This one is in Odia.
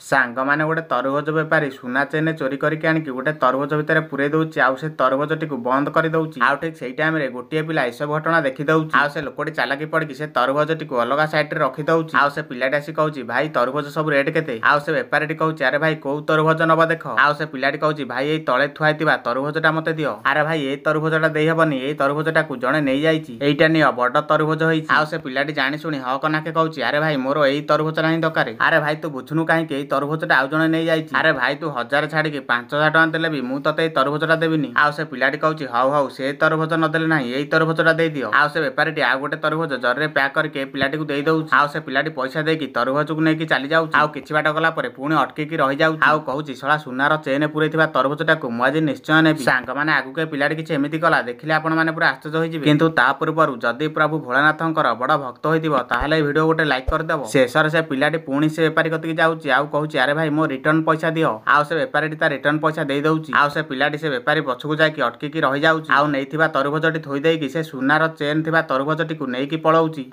ସାଙ୍ଗମାନେ ଗୋଟେ ତରଭୁଜ ବେପାରୀ ସୁନା ଚେନ୍ ଚୋରି କରିକି ଆଣିକି ଗୋଟେ ତରଭୁଜ ଭିତରେ ପୁରେଇ ଦଉଛି ଆଉ ସେ ତରଭୁଜଟିକୁ ବନ୍ଦ କରିଦଉଛି। ଆଉ ଠିକ୍ ସେଇ ଟାଇମରେ ଗୋଟିଏ ପିଲା ଏସବୁ ଘଟଣା ଦେଖିଦଉଛି। ଆଉ ସେ ଲୋକଟି ଚାଲାକି ପଡିକି ସେ ତରଭୁଜଟିକୁ ଅଲଗା ସାଇଡରେ ରଖିଦଉଛି। ଆଉ ସେ ପିଲାଟି ଆସି କହୁଛି ଭାଇ ତରଭୁଜ ସବୁ ରେଟ୍ କେତେ? ଆଉ ସେ ବେପାରୀଟି କହୁଛି ଆରେ ଭାଇ କୋଉ ତରଭୁଜ ନବ ଦେଖ। ଆଉ ସେ ପିଲାଟି କହୁଛି ଭାଇ ଏଇ ତଳେ ଥୁଆ ହେଇଥିବା ତରଭୁଜଟା ମତେ ଦିଅ। ଆରେ ଭାଇ ଏଇ ତରଭୁଜଟା ଦେଇହବନି, ଏଇ ତରଭୁଜଟାକୁ ଜଣେ ନେଇଯାଇଛି, ଏଇଟା ନିଅ ବଡ ତରଭୁଜ ହେଇଛି। ଆଉ ସେ ପିଲାଟି ଜାଣି ଶୁଣି ହକ ନାକେ କହୁଛି ଆରେ ଭାଇ ମୋର ଏଇ ତରଭୁଜଟା ହିଁ ଦରକାର। ଆରେ ଭାଇ ତୁ ବୁଝୁନୁ କାହିଁକି ଏଇ ତରଭୁଜଟା ଆଉ ଜଣେ ନେଇଯାଇଛି। ଆରେ ଭାଇ ତୁ 1000 ଛାଡିକି 5000 ଟଙ୍କା ଦେଲେ ବି ମୁଁ ତତେ ଏଇ ତରଭୁଜଟା ଦେବିନି। ଆଉ ସେ ପିଲାଟି କହୁଛି ହଉ ହଉ ସେ ତରଭୁଜ ନଦେଲେ ନାହିଁ, ଏଇ ତରଭୁଜଟା ଦେଇଦିଅ। ଆଉ ସେ ବେପାରୀଟି ଆଉ ଗୋଟେ ତରଭୁଜ ଜରିରେ ପ୍ୟାକ୍ କରିକି ଏ ପିଲାଟିକୁ ଦେଇ ଦଉଛି। ଆଉ ସେ ପିଲାଟି ପଇସା ଦେଇକି ତରଭୁଜକୁ ନେଇକି ଚାଲି ଯାଉଛି। ଆଉ କିଛି ବାଟ ଗଲା ପରେ ପୁଣି ଅଟକିକି ରହିଯାଉଛି। ଆଉ କହୁଛି ଶଳା ସୁନାର ଚେନ୍ ପୁରେଇଥିବା ତରଭୁଜଟାକୁ ମୁଁ ଆଜି ନିଶ୍ଚୟ ନେବି। ସାଙ୍ଗମାନେ ଆଗକୁ ଏ ପିଲାଟି କିଛି ଏମିତି କଲା ଦେଖିଲେ ଆପଣମାନେ ପୁରା ଆଶ୍ଚର୍ଯ୍ୟ ହୋଇଯିବେ। କିନ୍ତୁ ତା ପୂର୍ବରୁ ଯଦି ପ୍ରଭୁ ଭୋଳାନାଥଙ୍କର ବଡ ଭକ୍ତ ହୋଇଥିବ ତାହେଲେ ଏ ଭିଡିଓ ଗୋଟେ ଲାଇକ୍ କରିଦେବ। ଶେଷରେ ସେ ପିଲାଟି ପୁଣି ସେ ବେପାରୀ କତିକି ଯାଉଛି ଆଉ କହୁଛି ଆରେ ଭାଇ ମୋ ରିଟର୍ନ ପଇସା ଦିଅ। ଆଉ ସେ ବେପାରୀଟି ତା ରିଟର୍ନ ପଇସା ଦେଇ ଦଉଛି। ଆଉ ସେ ପିଲାଟି ସେ ବେପାରୀ ପଛକୁ ଯାଇକି ଅଟକିକି ରହିଯାଉଛି। ଆଉ ନେଇଥିବା ତରଭୁଜଟି ଥୋଇ ଦେଇକି ସେ ସୁନାର ଚେନ୍ ଥିବା ତରଭୁଜଟିକୁ ନେଇକି ପଳଉଛି।